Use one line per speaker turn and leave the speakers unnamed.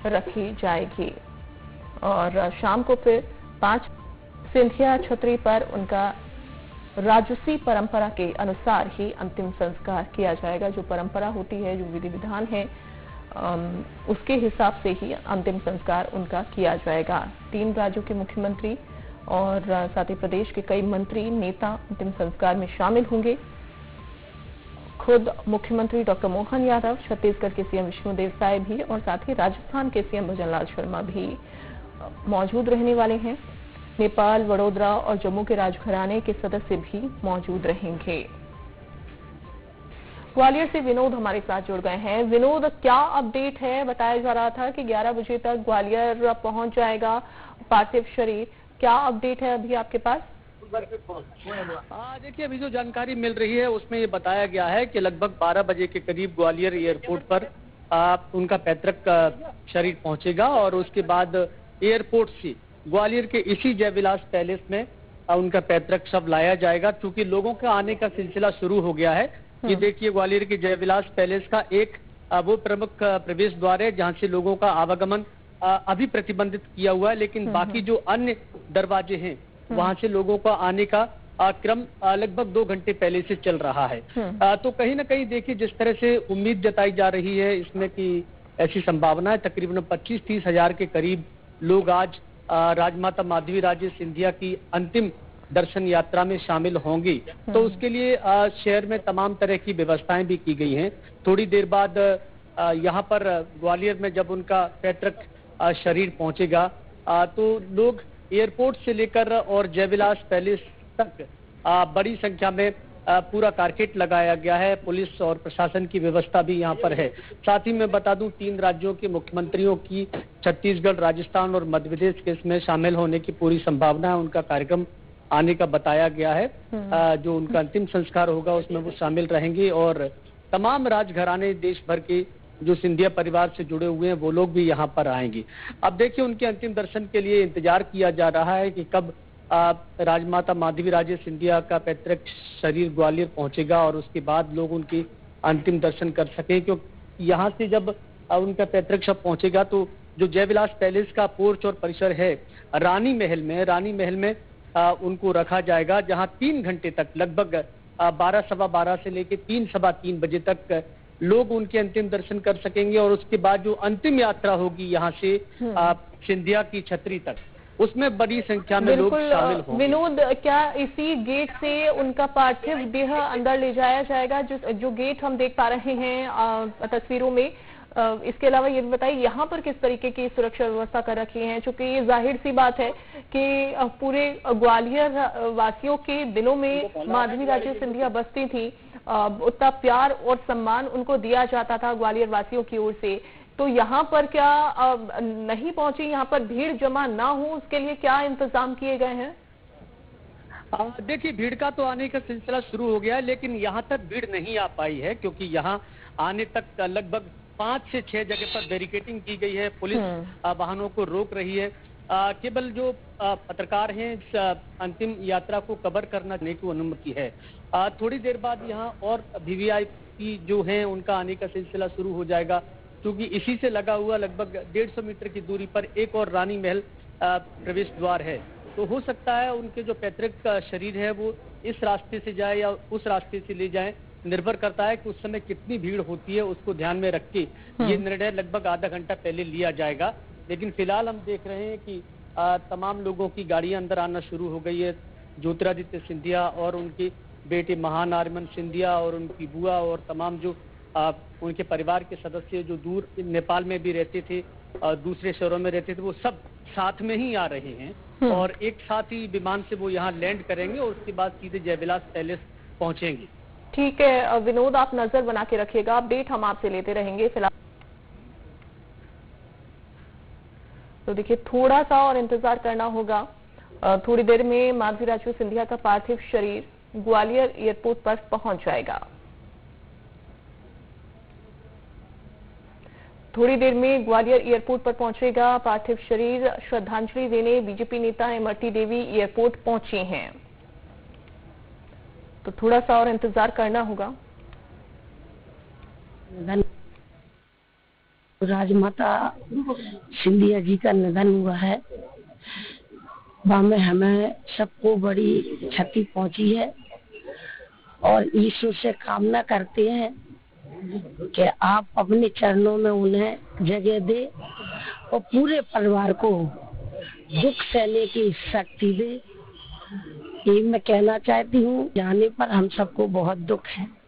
रखी जाएगी और शाम को फिर 5 सिंधिया छतरी पर उनका राजसी परंपरा के अनुसार ही अंतिम संस्कार किया जाएगा। जो परंपरा होती है, जो विधि विधान है, उसके हिसाब से ही अंतिम संस्कार उनका किया जाएगा। 3 राज्यों के मुख्यमंत्री और साथ ही प्रदेश के कई मंत्री नेता अंतिम संस्कार में शामिल होंगे। खुद मुख्यमंत्री डॉक्टर मोहन यादव, छत्तीसगढ़ के सीएम विष्णुदेव साय भी और साथ ही राजस्थान के सीएम भजनलाल शर्मा भी मौजूद रहने वाले हैं। नेपाल, वडोदरा और जम्मू के राजघराने के सदस्य भी मौजूद रहेंगे। ग्वालियर से विनोद हमारे साथ जुड़ गए हैं। विनोद, क्या अपडेट है? बताया जा रहा था कि 11 बजे तक ग्वालियर पहुंच जाएगा पार्थिव शरीर। क्या अपडेट है अभी आपके पास?
देखिए, अभी जो जानकारी मिल रही है उसमें ये बताया गया है कि लगभग 12 बजे के करीब ग्वालियर एयरपोर्ट पर उनका पैतृक शरीर पहुंचेगा और उसके बाद एयरपोर्ट से ग्वालियर के इसी जयविलास पैलेस में उनका पैतृक शव लाया जाएगा। क्योंकि लोगों का आने का सिलसिला शुरू हो गया है। ये देखिए, ग्वालियर के जयविलास पैलेस का एक वो प्रमुख प्रवेश द्वार है जहां से लोगों का आवागमन अभी प्रतिबंधित किया हुआ है, लेकिन बाकी जो अन्य दरवाजे हैं वहां से लोगों का आने का क्रम लगभग 2 घंटे पहले से चल रहा है। तो कहीं ना कहीं देखिए, जिस तरह से उम्मीद जताई जा रही है इसमें कि ऐसी संभावना है तकरीबन 25-30 हजार के करीब लोग आज राजमाता माधवी राजे सिंधिया की अंतिम दर्शन यात्रा में शामिल होंगी। तो उसके लिए शहर में तमाम तरह की व्यवस्थाएं भी की गई हैं। थोड़ी देर बाद यहाँ पर ग्वालियर में जब उनका पैतृक शरीर पहुंचेगा तो लोग एयरपोर्ट से लेकर और जयविलास पैलेस तक बड़ी संख्या में पूरा कारकेट लगाया गया है। पुलिस और प्रशासन की व्यवस्था भी यहाँ पर है। साथ ही मैं बता दूं, 3 राज्यों के मुख्यमंत्रियों की छत्तीसगढ़, राजस्थान और मध्य प्रदेश के इसमें शामिल होने की पूरी संभावना है। उनका कार्यक्रम आने का बताया गया है। जो उनका अंतिम संस्कार होगा उसमें वो शामिल रहेंगे और तमाम राजघराने देश भर के जो सिंधिया परिवार से जुड़े हुए हैं वो लोग भी यहाँ पर आएंगे। अब देखिए, उनके अंतिम दर्शन के लिए इंतजार किया जा रहा है कि कब राजमाता माधवी राजे सिंधिया का पैतृक शरीर ग्वालियर पहुंचेगा और उसके बाद लोग उनके अंतिम दर्शन कर सकें। क्योंकि यहाँ से जब उनका पैतृक शव पहुंचेगा तो जो जयविलास पैलेस का पोर्च और परिसर है रानी महल में उनको रखा जाएगा, जहां 3 घंटे तक लगभग 12 सवा 12 से लेकर 3 सवा 3 बजे तक लोग उनके अंतिम दर्शन कर सकेंगे। और उसके बाद जो अंतिम यात्रा होगी यहाँ से सिंधिया की छतरी तक, उसमें बड़ी संख्या में लोग शामिल होंगे।
विनोद, क्या इसी गेट से उनका पार्थिव देह अंदर ले जाया जाएगा? जो गेट हम देख पा रहे हैं तस्वीरों में, इसके अलावा ये भी बताइए यहाँ पर किस तरीके की सुरक्षा व्यवस्था कर रखी है? चूंकि ये जाहिर सी बात है कि पूरे ग्वालियर वासियों के दिलों में माधवी राजे सिंधिया बसती थी, उतना प्यार और सम्मान उनको दिया जाता था ग्वालियर वासियों की ओर से। तो यहाँ पर क्या नहीं पहुंची, यहाँ पर भीड़ जमा ना हो उसके लिए क्या इंतजाम किए गए हैं?
देखिए, भीड़ का तो आने का सिलसिला शुरू हो गया है, लेकिन यहाँ तक भीड़ नहीं आ पाई है क्योंकि यहाँ आने तक लगभग 5 से 6 जगह पर बैरिकेडिंग की गई है। पुलिस वाहनों को रोक रही है। केवल जो पत्रकार हैं इस अंतिम यात्रा को कवर करने की अनुमति है। थोड़ी देर बाद यहाँ और वीवीआईपी जो हैं उनका आने का सिलसिला शुरू हो जाएगा, क्योंकि इसी से लगा हुआ लगभग 150 मीटर की दूरी पर एक और रानी महल प्रवेश द्वार है। तो हो सकता है उनके जो पैतृक शरीर है वो इस रास्ते से जाए या उस रास्ते से ले जाए, निर्भर करता है कि उस समय कितनी भीड़ होती है। उसको ध्यान में रख के ये निर्णय लगभग आधा घंटा पहले लिया जाएगा। लेकिन फिलहाल हम देख रहे हैं कि तमाम लोगों की गाड़ियां अंदर आना शुरू हो गई है। ज्योतिरादित्य सिंधिया और उनके बेटे महान आर्यमन सिंधिया और उनकी बुआ और तमाम जो उनके परिवार के सदस्य जो दूर नेपाल में भी रहते थे, दूसरे शहरों में रहते थे, वो सब साथ में ही आ रहे हैं और एक साथ ही विमान से वो यहाँ लैंड करेंगे और उसके बाद सीधे जयविलास पैलेस पहुंचेंगे।
ठीक है विनोद, आप नजर बना के रखिएगा, अपडेट हम आपसे लेते रहेंगे। फिलहाल तो देखिए, थोड़ा सा और इंतजार करना होगा। थोड़ी देर में माधवी राजे सिंधिया का पार्थिव शरीर ग्वालियर एयरपोर्ट पर पहुंच जाएगा। थोड़ी देर में ग्वालियर एयरपोर्ट पर पहुंचेगा पार्थिव शरीर। श्रद्धांजलि देने बीजेपी नेता इमरती देवी एयरपोर्ट पहुंची हैं, तो थोड़ा सा और इंतजार करना होगा।
राजमाता सिंधिया जी का निधन हुआ है, में हमें सबको बड़ी क्षति पहुंची है और ईश्वर से कामना करते हैं कि आप अपने चरणों में उन्हें जगह दे और पूरे परिवार को दुख सहने की शक्ति दे। ये मैं कहना चाहती हूँ। जाने पर हम सबको बहुत दुख है।